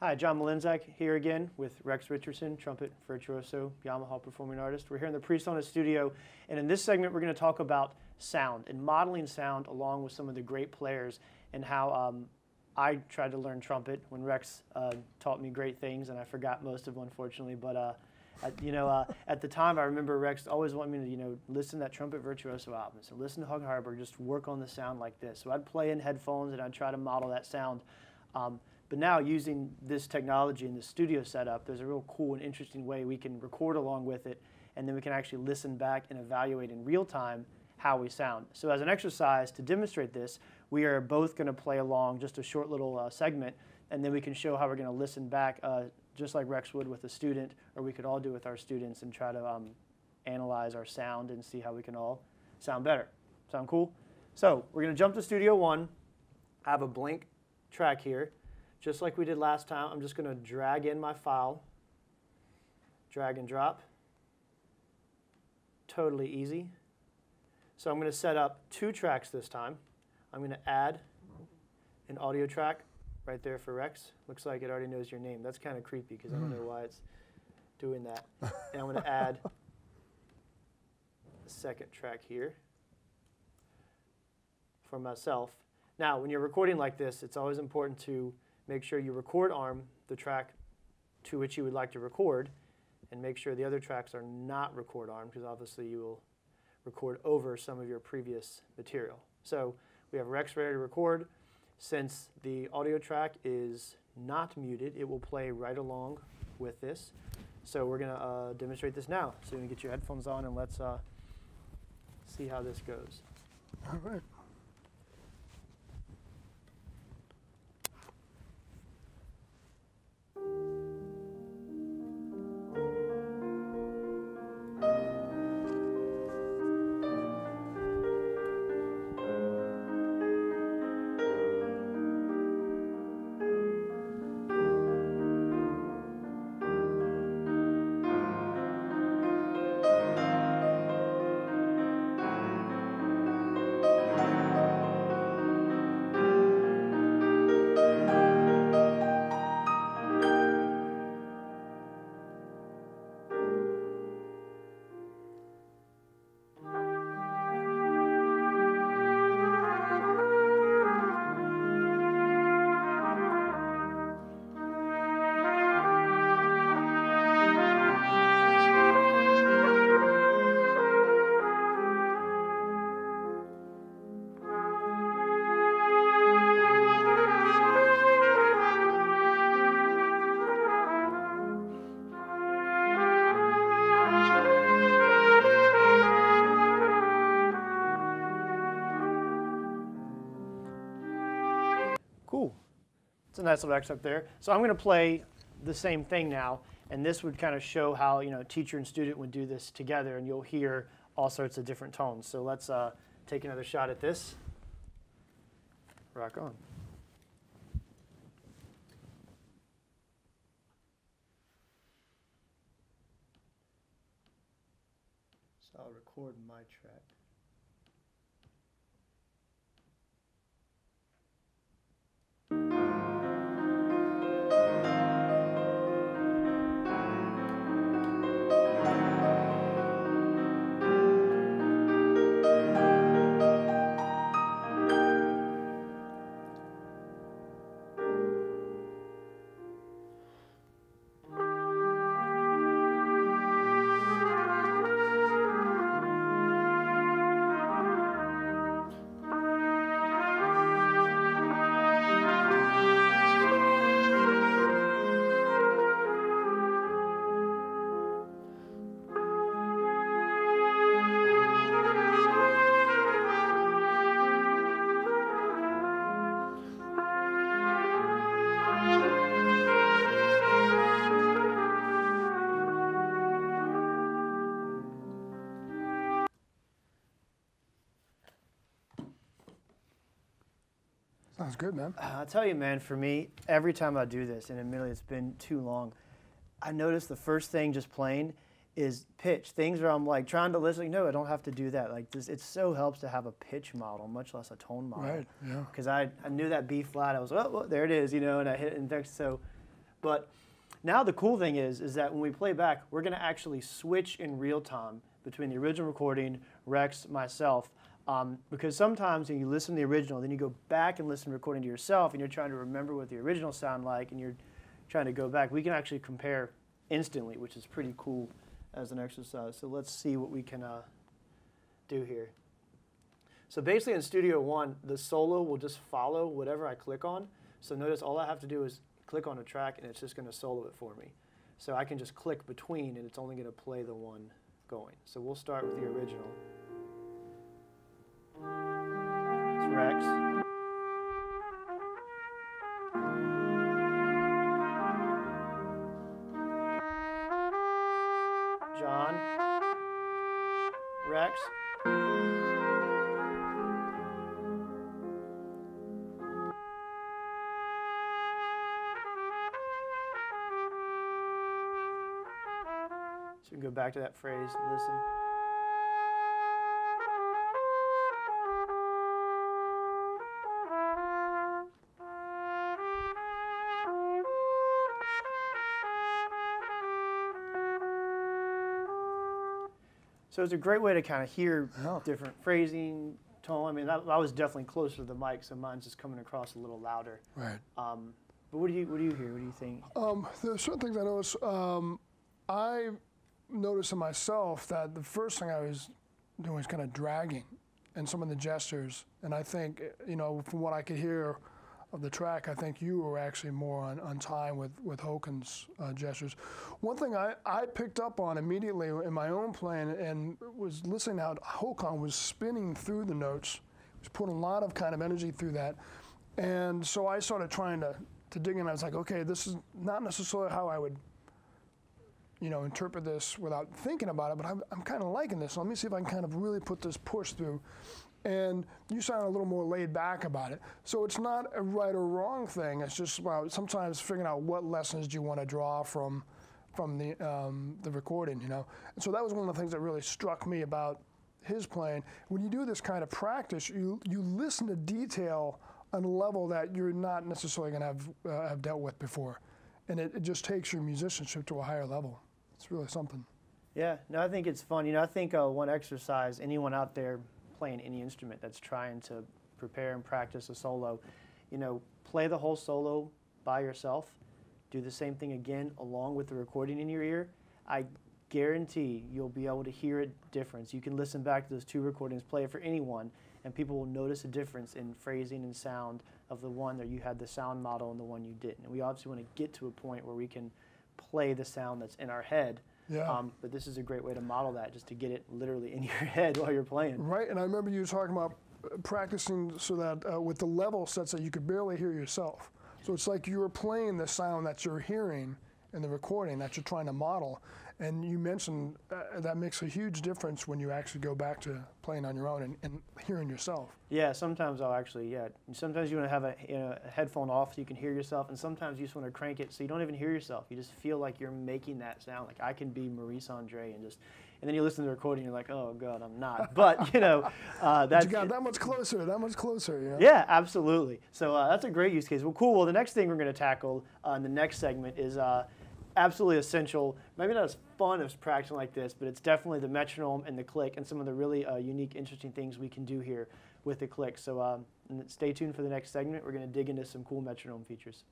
Hi, John Mlynczak here again with Rex Richardson, trumpet virtuoso, Yamaha performing artist. We're here in the PreSonus studio, and in this segment we're going to talk about sound and modeling sound along with some of the great players and how I tried to learn trumpet when Rex taught me great things, and I forgot most of them, unfortunately. But at the time, I remember Rex always wanted me to listen to that Trumpet Virtuoso album. So listen to Hug Harbor, just work on the sound like this. So I'd play in headphones and I'd try to model that sound. But now using this technology in the studio setup, there's a real cool and interesting way we can record along with it, and then we can actually listen back and evaluate in real time how we sound. So as an exercise to demonstrate this, we are both going to play along just a short little segment, and then we can show how we're going to listen back just like Rex would with a student, or we could all do with our students and try to analyze our sound and see how we can all sound better. Sound cool? So we're going to jump to Studio One. I have a blank track here. Just like we did last time, I'm just going to drag in my file, drag and drop. Totally easy. So I'm going to set up 2 tracks this time. I'm going to add an audio track right there for Rex. Looks like it already knows your name. That's kind of creepy because I don't know why it's doing that. And I'm going to add a second track here for myself. Now, when you're recording like this, it's always important to make sure you record arm the track to which you would like to record, and make sure the other tracks are not record arm, because obviously you will record over some of your previous material. So we have Rex ready to record. Since the audio track is not muted, it will play right along with this. So we're going to demonstrate this now. So you can get your headphones on and let's see how this goes. All right. Cool. It's a nice little excerpt there. So I'm going to play the same thing now, and this would kind of show how teacher and student would do this together, and you'll hear all sorts of different tones. So let's take another shot at this. Rock on. So I'll record my track. Sounds good, man. I'll tell you, man, for me, every time I do this, and admittedly it's been too long, I notice the first thing just playing is pitch. Things where I'm like trying to listen, no, I don't have to do that. Like this, it so helps to have a pitch model, much less a tone model. Right, yeah. Because I knew that B flat, I was, oh, well, there it is, and I hit it in text. So, But now the cool thing is that when we play back, we're going to actually switch in real time between the original recording, Rex, myself, because sometimes when you listen to the original, then you go back and listen to the recording to yourself, and you're trying to remember what the original sound like, and you're trying to go back. We can actually compare instantly, which is pretty cool as an exercise. So let's see what we can do here. So basically in Studio One, the solo will just follow whatever I click on. So notice all I have to do is click on a track, and it's just going to solo it for me. So I can just click between, and it's only going to play the one going. So we'll start with the original. It's Rex. John. Rex. So we can go back to that phrase, listen. So it's a great way to kind of hear different phrasing, tone. I mean, I was definitely closer to the mic, so mine's just coming across a little louder. Right. But what do you hear? What do you think? There's certain things I notice. I noticed in myself that the first thing I was doing was kind of dragging and some of the gestures. And I think, you know, from what I could hear of the track, I think you were actually more on time with Håkan's gestures. One thing I picked up on immediately in my own playing and was listening how Håkan was spinning through the notes, was putting a lot of kind of energy through that. And so I started trying to dig in. I was like, okay, this is not necessarily how I would, you know, interpret this without thinking about it, but I'm kind of liking this. So let me see if I can kind of really put this push through. And you sound a little more laid back about it. So it's not a right or wrong thing. It's just about sometimes figuring out what lessons do you want to draw from the recording, you know. And so that was one of the things that really struck me about his playing. When you do this kind of practice, you listen to detail on a level that you're not necessarily going to have dealt with before. And it just takes your musicianship to a higher level. It's really something. Yeah, no, I think it's fun. You know, I think one exercise, anyone out there playing any instrument that's trying to prepare and practice a solo, you know, play the whole solo by yourself. Do the same thing again along with the recording in your ear. I guarantee you'll be able to hear a difference. You can listen back to those two recordings, play it for anyone, and people will notice a difference in phrasing and sound of the one that you had the sound model and the one you didn't. And we obviously want to get to a point where we can play the sound that's in our head. Yeah. But this is a great way to model that, just to get it literally in your head while you're playing. Right, and I remember you talking about practicing so that with the level sets that you could barely hear yourself. So it's like you were playing the sound that you're hearing in the recording that you're trying to model. And you mentioned that makes a huge difference when you actually go back to playing on your own and hearing yourself. Yeah, sometimes I'll actually, sometimes you want to have a headphone off so you can hear yourself, and sometimes you just want to crank it so you don't even hear yourself. You just feel like you're making that sound. Like I can be Maurice Andre and then you listen to the recording and you're like, oh God, I'm not. But, you know, that's... You got that much closer, you know? Yeah, absolutely. So that's a great use case. Well, cool. Well, the next thing we're going to tackle in the next segment is absolutely essential. Maybe not as fun as practicing like this, but it's definitely the metronome and the click and some of the really unique, interesting things we can do here with the click. So stay tuned for the next segment. We're going to dig into some cool metronome features.